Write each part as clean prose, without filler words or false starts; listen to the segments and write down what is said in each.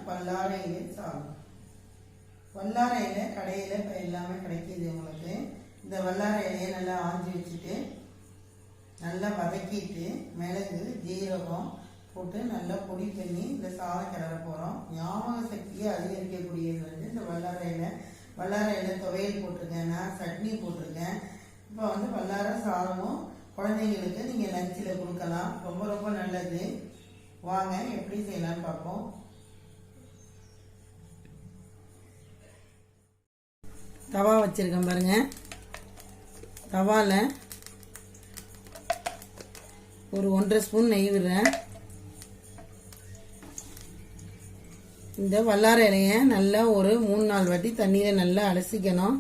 வல்லாரை இலை சாதம். வல்லாரை இலை கடையில் இப்போ எல்லாமே கிடைக்கிது உங்களுக்கு. இந்த வல்லாரை இலையை நல்லா ஆஞ்சி வச்சுட்டு நல்லா வதக்கிட்டு மிளகு ஜீரகம் போட்டு நல்லா பொடி பண்ணி இந்த சாதம் கிளற போகிறோம். ஞாபக சக்தியை அதிகரிக்கக்கூடியது வந்து இந்த வல்லாரை இலை. வல்லாரை இலை துவையல் போட்டிருக்கேன், நான் சட்னி போட்டிருக்கேன். இப்போ வந்து வல்லாரை சாதமும் குழந்தைங்களுக்கு நீங்கள் லஞ்சில் கொடுக்கலாம். ரொம்ப ரொம்ப நல்லது. வாங்க எப்படி செய்யலாம்னு பார்ப்போம். தவா வச்சுருக்கேன் பாருங்க. தவாவில் ஒரு 1.5 ஸ்பூன் நெய் விடுறேன். இந்த வல்லாரை இலையை நல்லா ஒரு 3-4 வாட்டி தண்ணியில் நல்லா அலசிக்கணும்.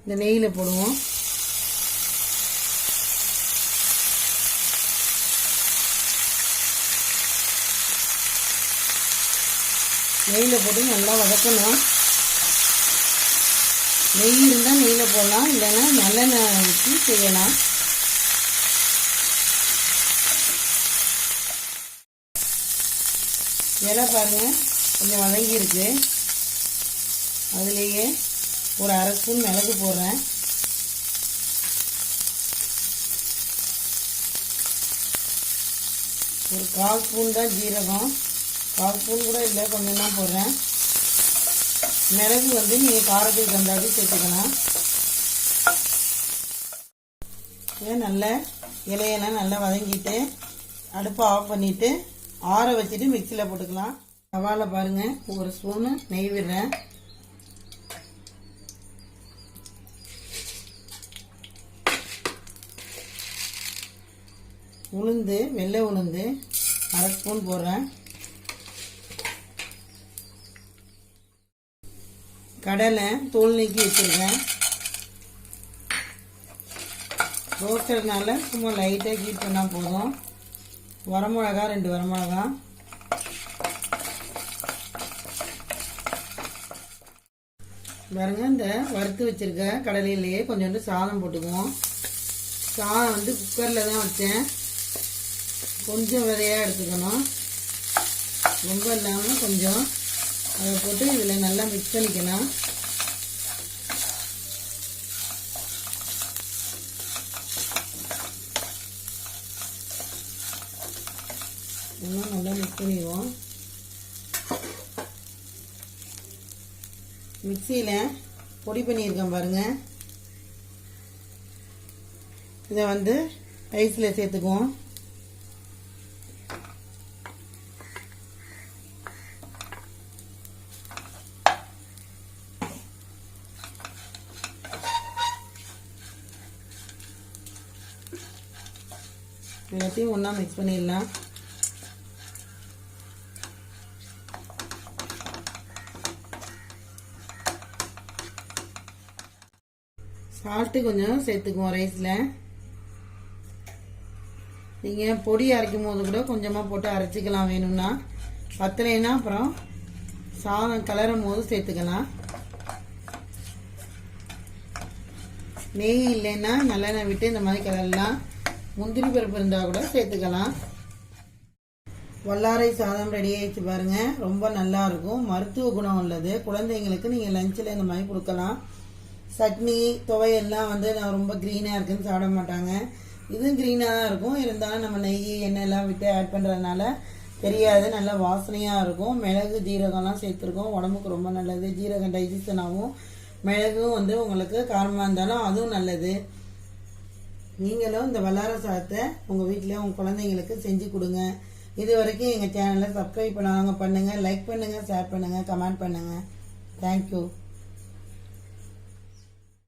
இந்த நெய்யில் போடுவோம். நெய்யில் போட்டு நல்லா வதக்கணும். நெய் இருந்தால் நெய்யில் போடலாம், இல்லைன்னா நல்லெண்ணெய் ஊற்றி செய்யலாம். இலை பாருங்க கொஞ்சம் வதங்கி இருக்கு. அதுலேயே ஒரு 1/2 ஸ்பூன் மிளகு போடுறேன். ஒரு 1/4 ஸ்பூன் தான் ஜீரகம், 1/4 ஸ்பூன் கூட இல்லை, கொஞ்சம் தான் போடுறேன். மிளகு வந்து நீங்கள் காரத்துக்கு தந்தாலும் சேர்த்துக்கலாம். நல்ல இலையெல்லாம் நல்லா வதங்கிட்டு அடுப்பை ஆஃப் பண்ணிவிட்டு ஆற வச்சுட்டு மிக்சியில் போட்டுக்கலாம். தவாவில் பாருங்கள் 1 ஸ்பூனு நெய் விடுறேன். உளுந்து, வெள்ளை உளுந்து 1/2 ஸ்பூன் போடுறேன். கடலை தோல் நீக்கி வச்சுருக்கேன். ரோஸ்டர்னால சும்மா லைட்டாக ஹீட் பண்ணால் போதும். வரமிளகா 2 வரமிளகா, பாருங்க. இந்த வறுத்து வச்சிருக்க கடலையிலேயே கொஞ்சோண்டு சாதம் போட்டுக்குவோம். சாதம் வந்து குக்கரில் தான் வச்சேன். கொஞ்சம் விதையாக எடுத்துக்கணும், ரொம்ப இல்லாமல் கொஞ்சம். அதை போட்டு இதில் நல்லா மிக்ஸ் பண்ணிக்கலாம். இன்னும் நல்லா மிக்ஸ் பண்ணிடுவோம். மிக்சியில் பொடி பண்ணியிருக்கேன் பாருங்கள். இதை வந்து ரைஸில் சேர்த்துக்குவோம். எல்லாத்தையும் ஒன்றா மிக்ஸ் பண்ணிடலாம். சால்ட்டு கொஞ்சம் சேர்த்துக்குவோம் ரைஸில். நீங்கள் பொடி அரைக்கும் போது கூட கொஞ்சமாக போட்டு அரைச்சிக்கலாம் வேணும்னா. பத்தலைன்னா அப்புறம் சாதம் கிளறும் போது சேர்த்துக்கலாம். நெய் இல்லைன்னா நல்லெண்ணெய் விட்டு இந்த மாதிரி கிளறலாம். முந்திரி பருப்பு இருந்தால் கூட சேர்த்துக்கலாம். வல்லாரை சாதம் ரெடி ஆகிடுச்சு பாருங்கள். ரொம்ப நல்லா இருக்கும், மருத்துவ குணம் உள்ளது. குழந்தைங்களுக்கு நீங்கள் லஞ்சில் இந்த மாதிரி கொடுக்கலாம். சட்னி துவையெல்லாம் வந்து நான் ரொம்ப க்ரீனாக இருக்குன்னு சாப்பிட மாட்டாங்க. இதுவும் க்ரீனாக தான் இருக்கும், இருந்தாலும் நம்ம நெய் எண்ணெயெல்லாம் விட்டு ஆட் பண்ணுறதுனால தெரியாது, நல்லா வாசனையாக இருக்கும். மிளகு ஜீரகம்லாம் சேர்த்துருக்கோம், உடம்புக்கு ரொம்ப நல்லது. ஜீரகம் டைஜஷன் ஆகும். மிளகும் வந்து உங்களுக்கு காரமாக இருந்தாலும் அதுவும் நல்லது. நீங்களும் இந்த வல்லாரை சாதத்தை உங்கள் வீட்டில் உங்கள் குழந்தைங்களுக்கு செஞ்சு கொடுங்க. இது வரைக்கும் எங்கள் சேனலை சப்ஸ்கிரைப் பண்ணாங்க பண்ணுங்கள், லைக் பண்ணுங்கள், ஷேர் பண்ணுங்கள், கமெண்ட் பண்ணுங்கள். தேங்க்யூ.